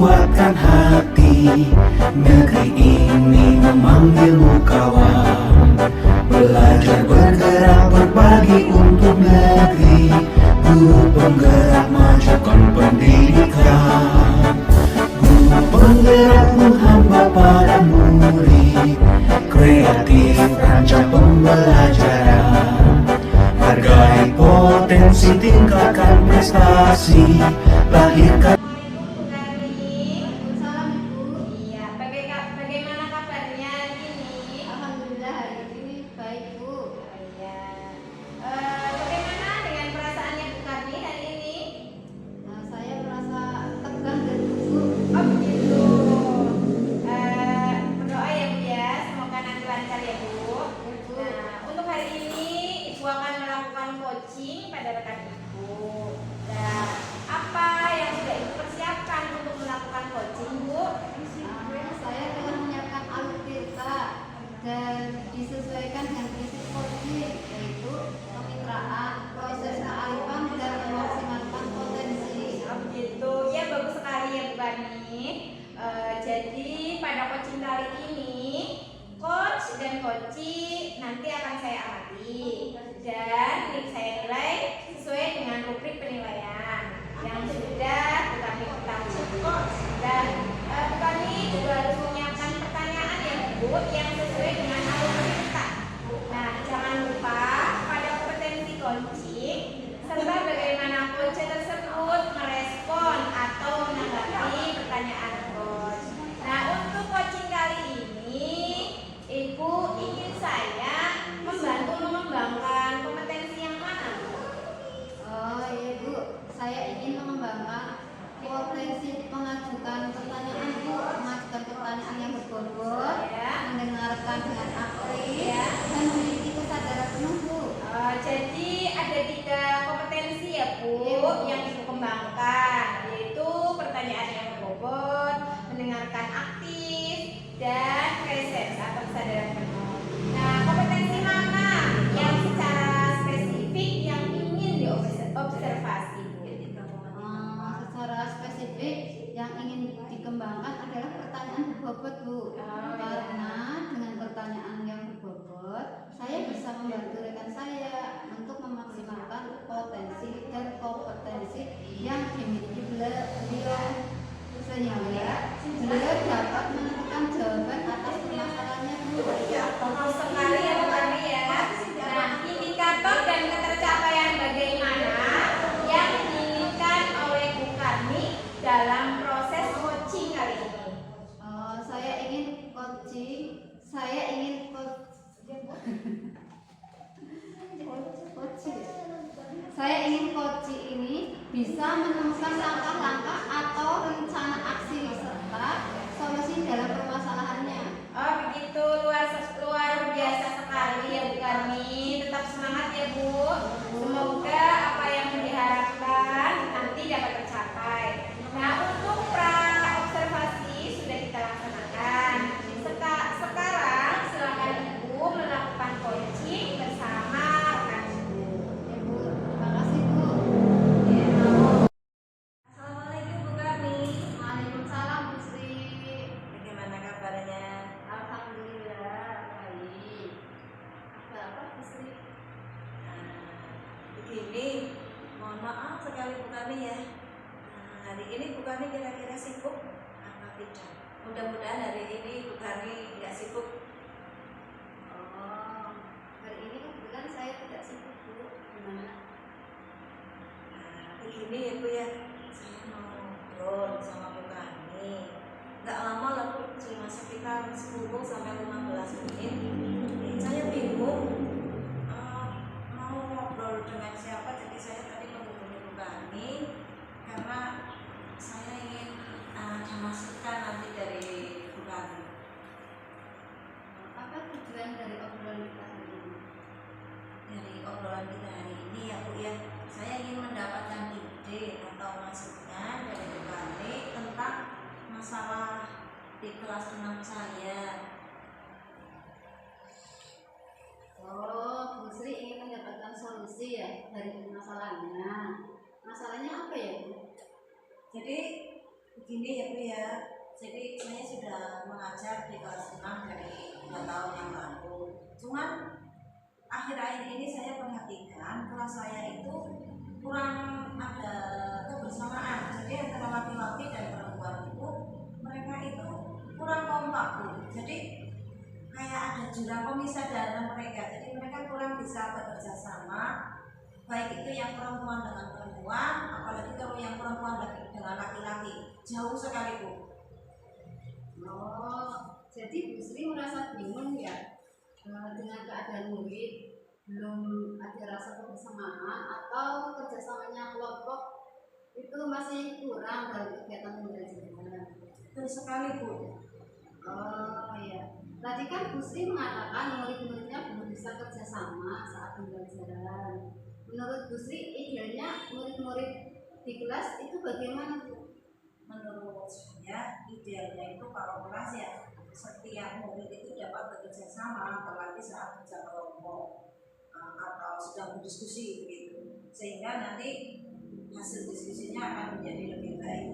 kuatkan hati. Negeri ini memanggilmu kawan, belajar bergerak berbagi untuk negeri. Guru penggerak majukan pendidikan, guru penggerak menghamba pada murid, kreatif rancang pembelajaran. Hargai potensi, tingkatkan prestasi, lahirkan. Bagaimana kabarnya ini? Alhamdulillah hari ini baik, Bu. Bagaimana dengan perasaannya Bu Karni hari ini? Nah, saya merasa tegang dan gugup. Oh begitu. Berdoa ya Bu ya, semoga nanti lancar ya Bu. Nah, untuk hari ini Ibu akan melakukan coaching pada rekan Ibu. Nah, apa yang sudah Ibu persiapkan untuk melakukan coaching Bu? Saya telah menyiapkan alutsista dan disesuaikan dengan prinsip coaching, yaitu kemitraan, proses kearifan dan memaksimalkan potensi. Oh begitu, ya bagus sekali ya Bu Karni. Jadi pada coaching kali ini, coach dan coachi nanti akan saya amati dan saya nilai sesuai dengan rubrik penilaian yang sudah Bu Karni ketahui. Dan Bu Karni juga harus menyiapkan pertanyaan ya Bu yang sesuai dengan alur kita. Nah, jangan lupa pada kompetensi coaching serta bagaimana coach tersebut merespon atau menanggapi pertanyaan coach. Nah, untuk coaching kali ini, Ibu ingin saya membantu mengembangkan kompetensi yang mana, Bu? Oh iya, Bu, saya ingin mengembangkan potensi mengajukan pertanyaan, Bu, mengajukan pertanyaan yang berbobot, mendengarkan dengan aktif, dan memiliki kesadaran penuh, Bu. Jadi ada 3 kompetensi ya Bu yang Ibu kembangkan, yaitu pertanyaan yang berbobot, mendengarkan aktif, dan presence atau kesadaran penuh. Nah, kompetensi mana yang secara spesifik yang ingin diobservasi Bu? Secara spesifik yang ingin dikembangkan adalah pertanyaan berbobot, Bu. Karena dengan pertanyaan yang berbobot, saya bisa membantu rekan saya untuk memaksimalkan potensi dan kompetensi yang dimiliki beliau, sehingga beliau dapat menentukan jawaban atas permasalahannya, Bu. Bagus sekali ya Bu Karni ya. Nah, indikator dan ketercapaian bagaimana yang diinginkan oleh Bu Karni dalam proses coaching kali ini? Saya ingin coaching, saya ingin coaching ini bisa menemukan langkah-langkah atau rencana aksi serta solusi dalam permasalahannya. Oh begitu, luar biasa sekali ya Bu Karni. Tetap semangat ya Bu. Semoga apa yang diharapkan nanti dapat tercapai. Nah, untuk pra-observasi sudah kita laksanakan. Sekarang silakan Ibu melakukan coaching bersama rekan Ibu. Ya, Bu. Terima kasih, Bu. Assalamualaikum Bu Karni. Waalaikumsalam, Bu Sri. Bagaimana kabarnya? Alhamdulillah baik. Ada apa, Bu Sri? Begini, mohon maaf sekali Bu Karni ya. Hari ini Bu Karni kira-kira sibuk apa tidak? Mudah-mudahan hari ini Bu Karni nggak sibuk. Hari ini kebetulan saya tidak sibuk, Bu. Gimana? Begini ya Bu ya, saya mau ngobrol sama Bu Karni. Nggak lama lah Bu, cuma sekitar 10 sampai 15 menit. Saya bingung mau ngobrol dengan siapa, jadi saya tadi menghubungi Bu Karni karena saya ingin ada masukan nanti dari Bu Karni. Apa tujuan dari obrolan kita hari ini? Dari obrolan kita hari ini ya Bu ya, saya ingin mendapatkan ide atau masukan dari Bu Karni tentang masalah di kelas 6 saya. Bu Sri ingin mendapatkan solusi ya dari permasalahannya. Masalahnya apa ya, Bu? Jadi Begini ya Bu ya, jadi saya sudah mengajar di kelas 6 dari 2 tahun yang lalu. Cuman akhir-akhir ini saya perhatikan kelas saya itu kurang ada kebersamaan. Jadi antara laki-laki dan perempuan itu mereka itu kurang kompak Bu. Jadi kayak ada jurang pemisah di antara mereka. Jadi mereka kurang bisa bekerja sama. Baik itu yang perempuan dengan perempuan, apalagi kalau yang perempuan dengan laki-laki, jauh sekali Bu. Oh, jadi Bu Sri merasa bingung ya dengan keadaan murid, belum ada rasa kebersamaan atau kerjasamanya kelompok itu masih kurang dalam kegiatan pembelajaran. Betul sekali Bu. Oh iya, tadi kan Bu Sri mengatakan murid-muridnya belum bisa kerjasama saat pembelajaran. Menurut Bu Sri, idealnya murid-murid di kelas itu bagaimana Bu? Menurut saya idealnya itu kalau kelas ya setiap murid itu dapat bekerja sama, apalagi saat kerja kelompok atau sedang berdiskusi begitu, sehingga nanti hasil diskusinya akan menjadi lebih baik.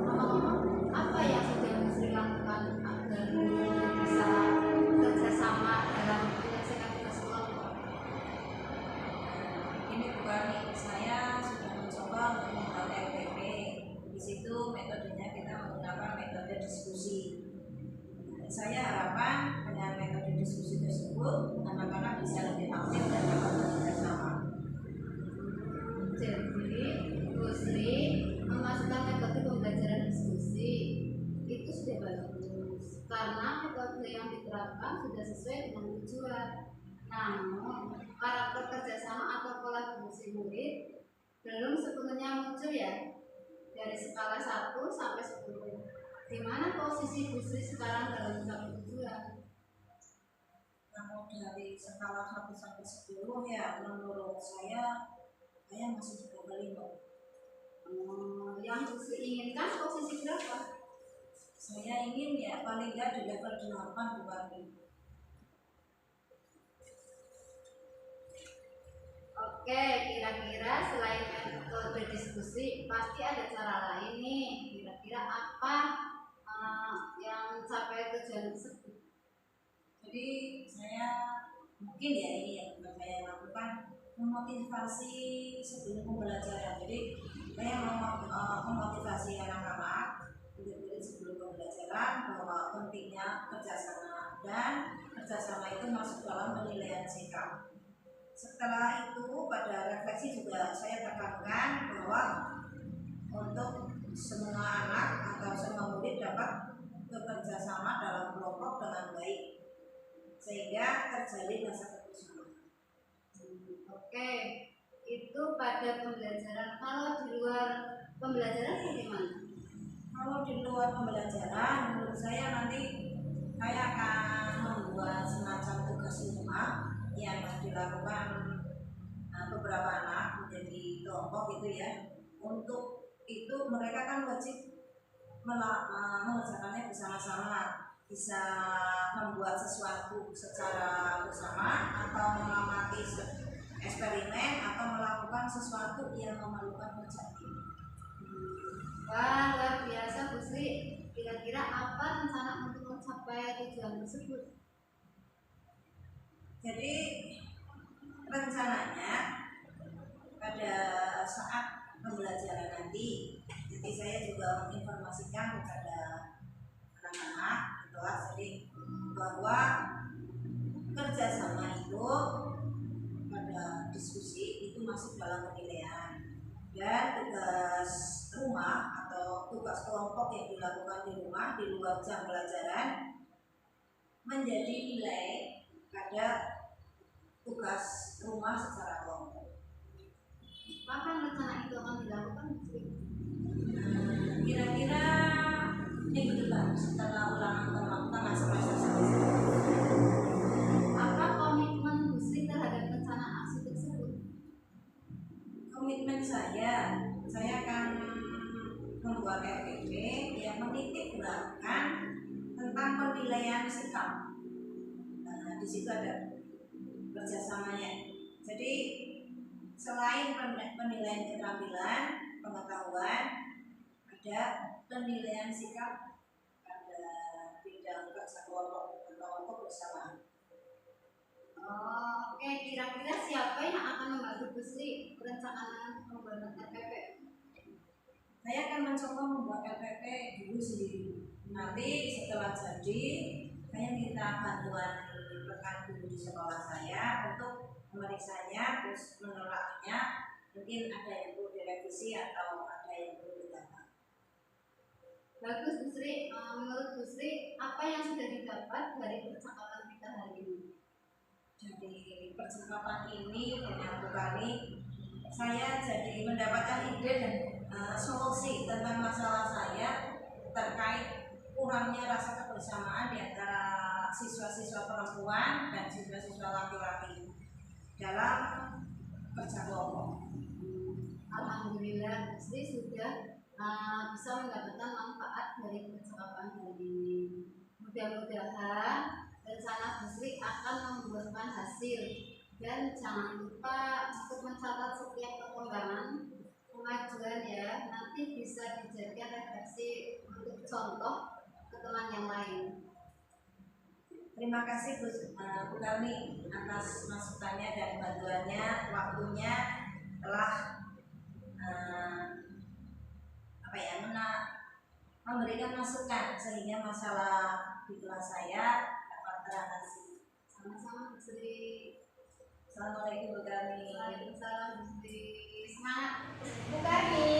Ngomong-ngomong, apa yang sudah Bu Sri lakukan agar bisa kerjasama dalam menyelesaikan tugas kelompok? Ini bukan nih, saya sudah mencoba untuk membuat RPP. Di situ metodenya kita menggunakan metode diskusi. Saya harapkan dengan metode diskusi tersebut anak-anak bisa lebih aktif dan dapat bekerja sama. Jadi Bu Sri memasukkan metode pembelajaran diskusi itu sudah bagus karena metode yang diterapkan sudah sesuai dengan tujuan. Namun karakter kerjasama atau kolaborasi murid belum sepenuhnya muncul ya. Dari skala 1 sampai 10, di mana posisi Bu Sri sekarang dalam mencapai tujuan? Namun dari skala 1 sampai 10 ya menurut saya masih di bawah 5. Yang Bu Sri inginkan posisi berapa? Saya ingin ya paling nggak di level 8 bukan 5. Oke, kira-kira selain metode diskusi pasti ada cara lain nih. Kira-kira apa yang mencapai tujuan tersebut? Jadi saya mungkin ya ini yang saya lakukan memotivasi sebelum pembelajaran. Jadi saya mau memotivasi anak-anak murid-murid sebelum pembelajaran bahwa pentingnya kerjasama dan kerjasama itu masuk dalam penilaian sikap. Setelah itu pada refleksi juga saya tekankan bahwa untuk semua anak atau semua murid dapat bekerja sama dalam kelompok dengan baik sehingga terjalin rasa kebersamaan. Oke, itu pada pembelajaran. Kalau di luar pembelajaran bagaimana? Kalau di luar pembelajaran menurut saya nanti saya akan membuat semacam tugas rumah yang dilakukan beberapa anak menjadi kelompok gitu ya. Untuk itu mereka kan wajib mengerjakannya bersama-sama, bisa membuat sesuatu secara bersama atau mengamati eksperimen atau melakukan sesuatu yang memerlukan kerja tim. Wah, luar biasa Bu Sri. Kira-kira apa rencana untuk mencapai tujuan tersebut? Jadi rencananya pada saat pembelajaran nanti saya juga menginformasikan kepada anak-anak di kelas jadi bahwa kerjasama itu pada diskusi itu masuk dalam penilaian dan tugas rumah atau tugas kelompok yang dilakukan di rumah di luar jam pelajaran menjadi nilai pada tugas rumah secara kelompok. Kapan rencana itu akan dilakukan? Kira-kira minggu depan setelah ulangan tengah semester selesai. Apa komitmen Bu Sri terhadap rencana aksi tersebut? Komitmen saya akan membuat RPP yang menitik beratkan tentang penilaian sikap. Nah, di situ ada kerjasamanya. Jadi selain penilaian keterampilan, pengetahuan, ada penilaian sikap pada bidang kerja kelompok bersama. Oke, kira-kira siapa yang akan membantu Bu Sri perencanaan pembuatan RPP? Saya akan mencoba membuat RPP dulu sendiri. Nanti setelah jadi, saya minta bantuan rekan guru di sekolah saya untuk memeriksanya, terus menolaknya. Mungkin ada yang perlu direvisi atau ada yang perlu ditambah. Bagus Bu Sri, menurut Bu Sri apa yang sudah didapat dari percakapan kita hari ini? Jadi percakapan ini dengan Bu Kani, saya jadi mendapatkan ide dan solusi tentang masalah saya terkait kurangnya rasa kebersamaan di antara siswa-siswa perempuan dan siswa-siswa laki-laki dalam kerja kelompok. Alhamdulillah Bu Sri sudah bisa mendapatkan manfaat dari percakapan hari ini. Mudah-mudahan rencana Bu Sri akan membuahkan hasil, dan jangan lupa untuk mencatat setiap perkembangan kemajuan ya, nanti bisa dijadikan referensi untuk contoh ke teman yang lain. Terima kasih Bu Karni atas masukannya dan bantuannya, waktunya telah memberikan masukan sehingga masalah di kelas saya dapat teratasi. Sama-sama Bu Sri. Assalamualaikum Bu Karni. Waalaikumsalam Bu Sri. Semangat Bu Karni.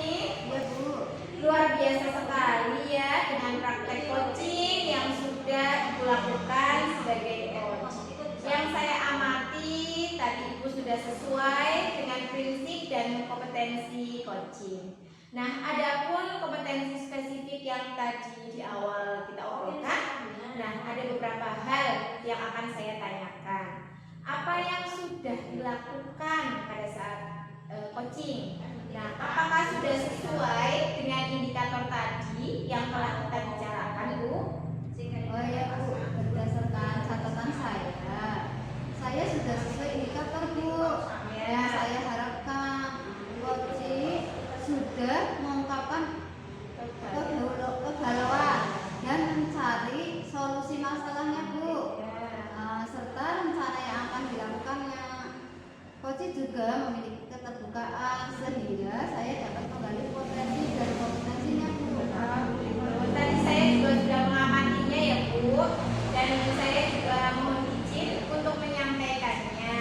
Ya Bu. Luar biasa sekali ya dengan praktek coaching yang sudah Ibu lakukan sebagai coach. Yang saya amati tadi Ibu sudah sesuai dengan prinsip dan kompetensi coaching. Nah, adapun kompetensi spesifik yang tadi di awal kita obrolkan, nah ada beberapa hal yang akan saya tanyakan. Apa yang sudah dilakukan pada saat coaching? Nah, apakah sudah sesuai dengan indikator tadi yang telah kita bicarakan, Bu? Oh ya Bu, berdasarkan catatan saya sudah sesuai indikator Bu. Yang saya harapkan coaching sudah mengungkapkan kegalauan dan mencari solusi masalahnya Bu. Serta rencana yang akan dilakukannya. Coaching juga memiliki keterbukaan sehingga saya dapat menggali potensi dan kompetensinya Bu. Tadi saya juga sudah mengamatinya ya Bu, dan saya juga mohon izin untuk menyampaikannya.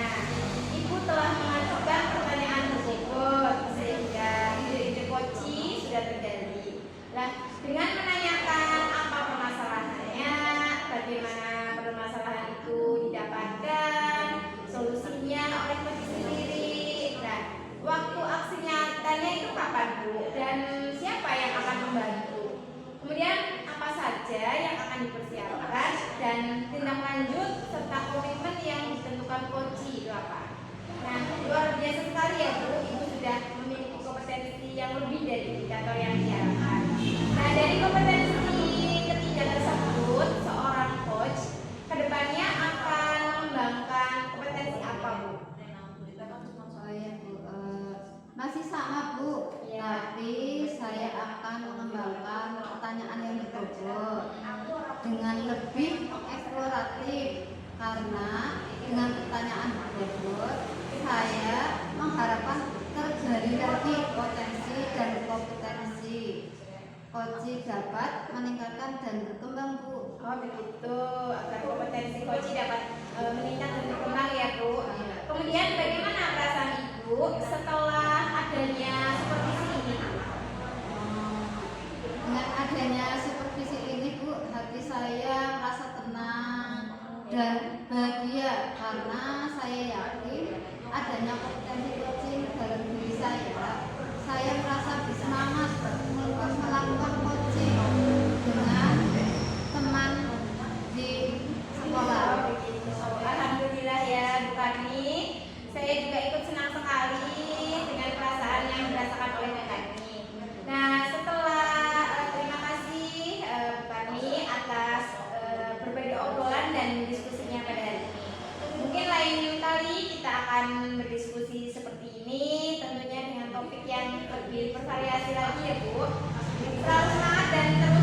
Ibu telah mengajukan pertanyaan tersebut sehingga ide-ide coaching sudah terjadi. Nah, dengan menanyakan apa permasalahannya, bagaimana permasalahan itu didapatkan, solusinya oleh coaching sendiri. Nah, waktu aksi nyatanya itu kapan Bu? Dan siapa yang akan membantu? Kemudian apa saja yang akan dipersiapkan dan tindak lanjut serta komitmen yang ditentukan coaching itu apa? Nah, luar biasa sekali ya Bu, Ibu sudah memiliki kompetensi yang lebih dari indikator yang diharapkan. Nah, dari kompetensi ketiga tersebut, seorang coach kedepannya akan mengembangkan kompetensi apa Bu? Oh ya Bu, masih sama Bu, tapi saya akan mengembangkan pertanyaan yang berbobot dengan lebih eksploratif, karena dengan pertanyaan berbobot saya mengharapkan terjadi lagi potensi dan kompetensi coaching dapat meningkatkan dan berkembang Bu. Oh begitu, agar kompetensi coaching dapat meningkat dan berkembang ya Bu. Kemudian bagaimana perasaan Ibu setelah adanya supervisi ini? Dengan adanya supervisi ini Bu, hati saya merasa tenang dan bahagia karena saya yakin adanya kompetensi coaching dalam diri saya merasa bersemangat melakukan coaching dengan teman di sekolah. Alhamdulillah ya Bu Karni, saya juga ikut senang sekali dengan perasaan yang dirasakan oleh Bu Karni. Nah, setelah terima kasih Bu Karni atas berbagi obrolan dan diskusinya pada hari ini. Mungkin lain kali kita akan berdiskusi seperti ini, tentunya dengan topik yang lebih bervariasi lagi ya Bu. Selalu semangat dan terus